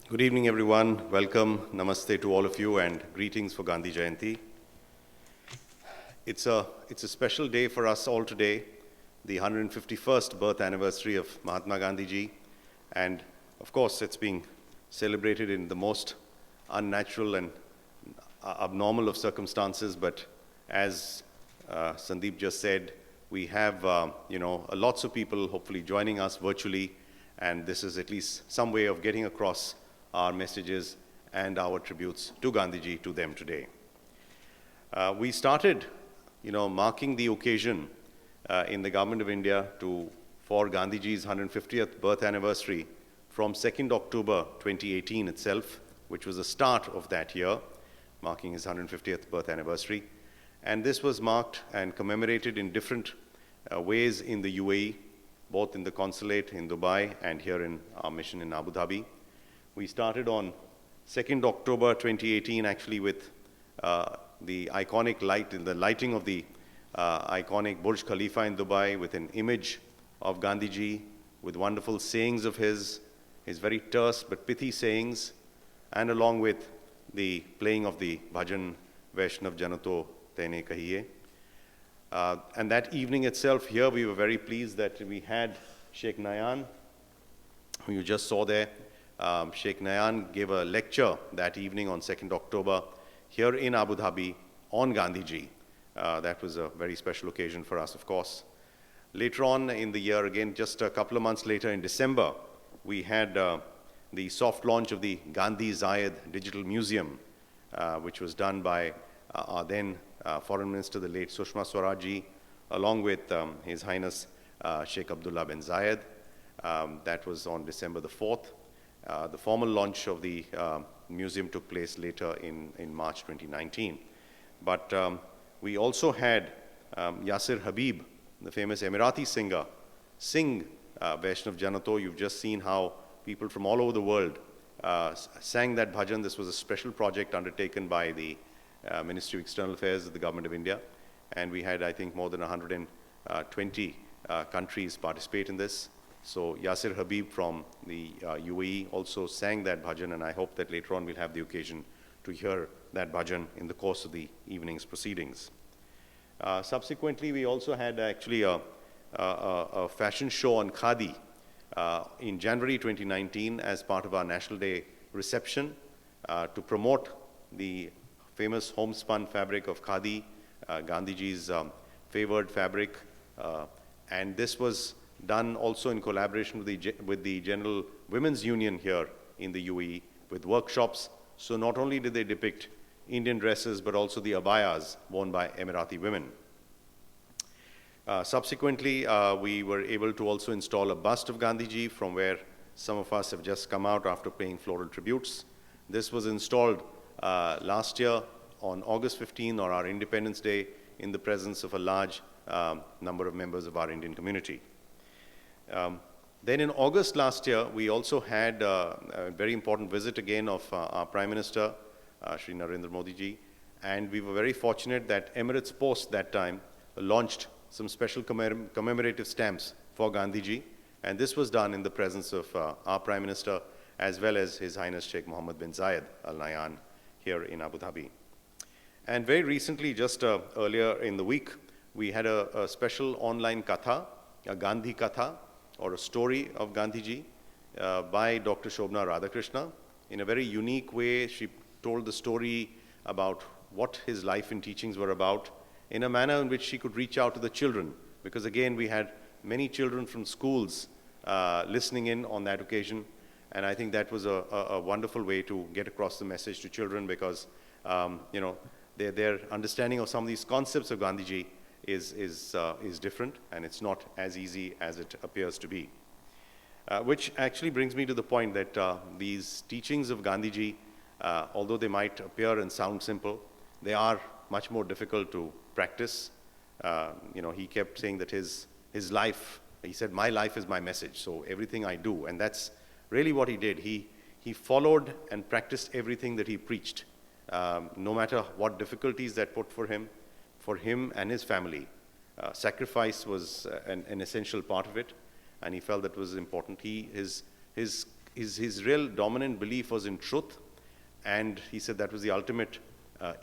Good evening, everyone. Welcome, namaste to all of you, and greetings for Gandhi Jayanti. It's a special day for us all today, the 151st birth anniversary of Mahatma Gandhi ji, and of course, it's being celebrated in the most unnatural and abnormal of circumstances. But as Sandeep just said, we have lots of people hopefully joining us virtually, and this is at least some way of getting across our messages and our tributes to Gandhiji to them today. We started, marking the occasion in the Government of India for Gandhiji's 150th birth anniversary from 2nd October 2018 itself, which was the start of that year, marking his 150th birth anniversary. And this was marked and commemorated in different ways in the UAE, both in the consulate in Dubai and here in our mission in Abu Dhabi. We started on 2nd October 2018 actually with the iconic the lighting of the iconic Burj Khalifa in Dubai with an image of Gandhiji with wonderful sayings of his very terse but pithy sayings, and along with the playing of the bhajan Vaishnav Janato Tene Kahiye. And that evening itself here we were very pleased that we had Sheikh Nayan, who you just saw there. Sheikh Nayan gave a lecture that evening on 2nd October here in Abu Dhabi on Gandhiji. That was a very special occasion for us, of course. Later on in the year, again, just a couple of months later in December, we had the soft launch of the Gandhi Zayed Digital Museum, which was done by our then Foreign Minister, the late Sushma Swaraj, along with His Highness Sheikh Abdullah bin Zayed. That was on December the 4th. The formal launch of the museum took place later in March 2019. But we also had Yasir Habib, the famous Emirati singer, sing Vaishnav Janato. You've just seen how people from all over the world sang that bhajan. This was a special project undertaken by the Ministry of External Affairs of the Government of India. And we had, I think, more than 120 countries participate in this. So Yasir Habib from the UAE also sang that bhajan, and I hope that later on we'll have the occasion to hear that bhajan in the course of the evening's proceedings. Subsequently, we also had actually a fashion show on Khadi in January 2019 as part of our National Day reception to promote the famous homespun fabric of Khadi, Gandhiji's favored fabric, and this was done also in collaboration with the General Women's Union here in the UAE with workshops. So not only did they depict Indian dresses, but also the abayas worn by Emirati women. Subsequently, we were able to also install a bust of Gandhiji from where some of us have just come out after paying floral tributes. This was installed last year on August 15, or our Independence Day, in the presence of a large number of members of our Indian community. Then in August last year, we also had a very important visit again of our Prime Minister, Shri Narendra Modi ji, and we were very fortunate that Emirates Post that time launched some special commemorative stamps for Gandhiji, and this was done in the presence of our Prime Minister as well as His Highness Sheikh Mohammed bin Zayed Al Nahyan here in Abu Dhabi. And very recently, just earlier in the week, we had a special online katha, a Gandhi katha, or a story of Gandhiji by Dr. Shobna Radhakrishna. In a very unique way, she told the story about what his life and teachings were about in a manner in which she could reach out to the children. Because again, we had many children from schools listening in on that occasion. And I think that was a wonderful way to get across the message to children because, their understanding of some of these concepts of Gandhiji is different, and it's not as easy as it appears to be. Which actually brings me to the point that these teachings of Gandhiji, although they might appear and sound simple, they are much more difficult to practice. He kept saying that his life, he said, my life is my message, so everything I do, and that's really what he did. He followed and practiced everything that he preached, no matter what difficulties that put for him and his family. Sacrifice was an essential part of it, and he felt that was important. His his real dominant belief was in truth, and he said that was the ultimate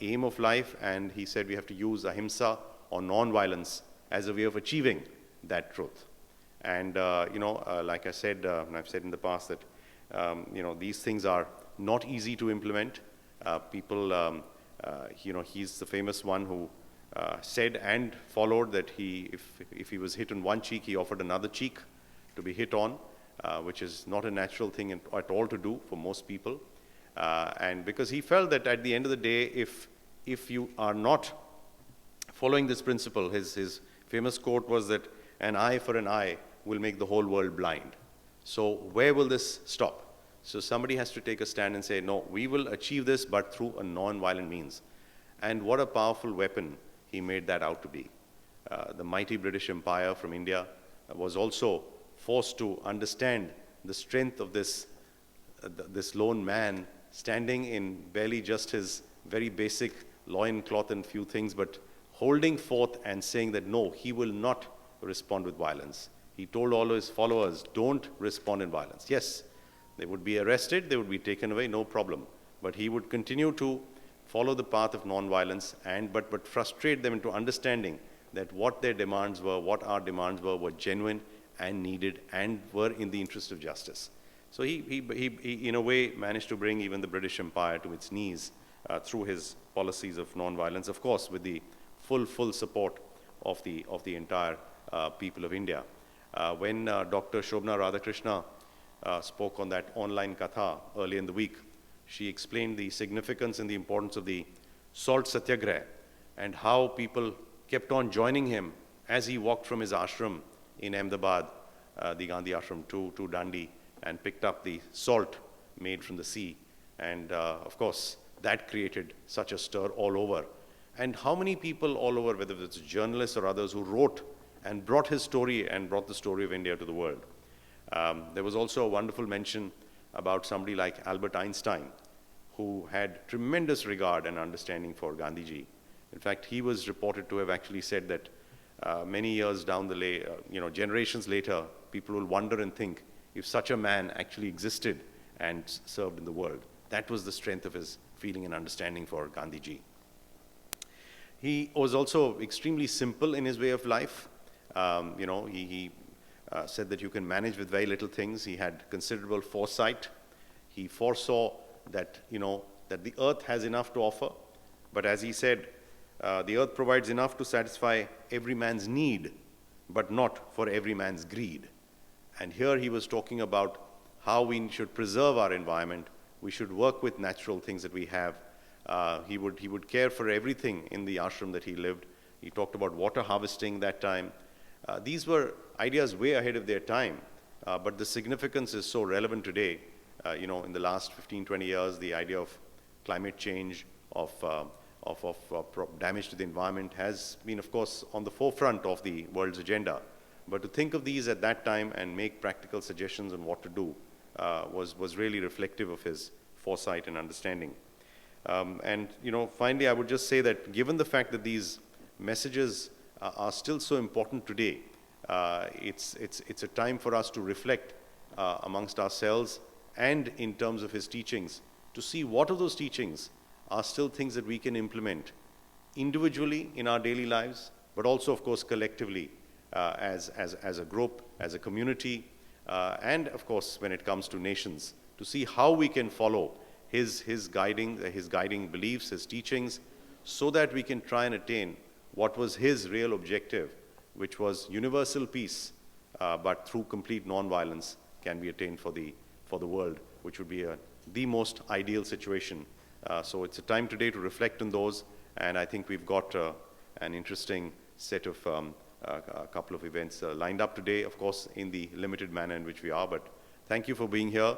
aim of life, and he said we have to use ahimsa or non-violence as a way of achieving that truth. And like I said, and I've said in the past that these things are not easy to implement. He's the famous one who said and followed that if he was hit on one cheek, he offered another cheek to be hit on, which is not a natural thing at all to do for most people. And because he felt that at the end of the day, if you are not following this principle, his famous quote was that an eye for an eye will make the whole world blind. So where will this stop? So somebody has to take a stand and say, no, we will achieve this, but through a non-violent means. And what a powerful weapon he made that out to be. The mighty British Empire from India was also forced to understand the strength of this lone man standing in barely just his very basic loincloth and few things, but holding forth and saying that no, he will not respond with violence. He told all his followers, don't respond in violence. Yes, they would be arrested, they would be taken away, no problem. But he would continue to follow the path of non-violence but frustrate them into understanding that what their demands were, what our demands were genuine and needed and were in the interest of justice. So he in a way managed to bring even the British Empire to its knees through his policies of non-violence, of course with the full support of the entire people of India. When Dr. Shobna Radhakrishna spoke on that online katha early in the week, she explained the significance and the importance of the salt satyagraha and how people kept on joining him as he walked from his ashram in Ahmedabad, the Gandhi ashram, to Dandi, and picked up the salt made from the sea. And of course, that created such a stir all over. And how many people all over, whether it's journalists or others, who wrote and brought his story and brought the story of India to the world. There was also a wonderful mention about somebody like Albert Einstein, who had tremendous regard and understanding for Gandhiji. In fact, he was reported to have actually said that many years down the lane, generations later, people will wonder and think if such a man actually existed and served in the world. That was the strength of his feeling and understanding for Gandhiji. He was also extremely simple in his way of life. He said that you can manage with very little things. He had considerable foresight. He foresaw that, that the earth has enough to offer. But as he said, the earth provides enough to satisfy every man's need, but not for every man's greed. And here he was talking about how we should preserve our environment. We should work with natural things that we have. He would care for everything in the ashram that he lived. He talked about water harvesting that time. These were ideas way ahead of their time, but the significance is so relevant today. In the last 15, 20 years, the idea of climate change, of damage to the environment has been, of course, on the forefront of the world's agenda. But to think of these at that time and make practical suggestions on what to do was really reflective of his foresight and understanding. Finally, I would just say that given the fact that these messages are still so important today, it's a time for us to reflect amongst ourselves and in terms of his teachings, to see what of those teachings are still things that we can implement individually in our daily lives, but also, of course, collectively as a group, as a community, and, of course, when it comes to nations, to see how we can follow his guiding beliefs, his teachings, so that we can try and attain what was his real objective, which was universal peace, but through complete non-violence can be attained for the world, which would be the most ideal situation. So it's a time today to reflect on those, and I think we've got an interesting set of a couple of events lined up today, of course, in the limited manner in which we are. But thank you for being here,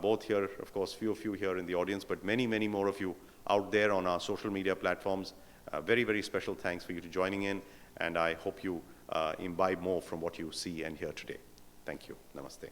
both here, of course, few of you here in the audience, but many, many more of you out there on our social media platforms. Very, very special thanks for you to joining in, and I hope you imbibe more from what you see and hear today. Thank you. Namaste.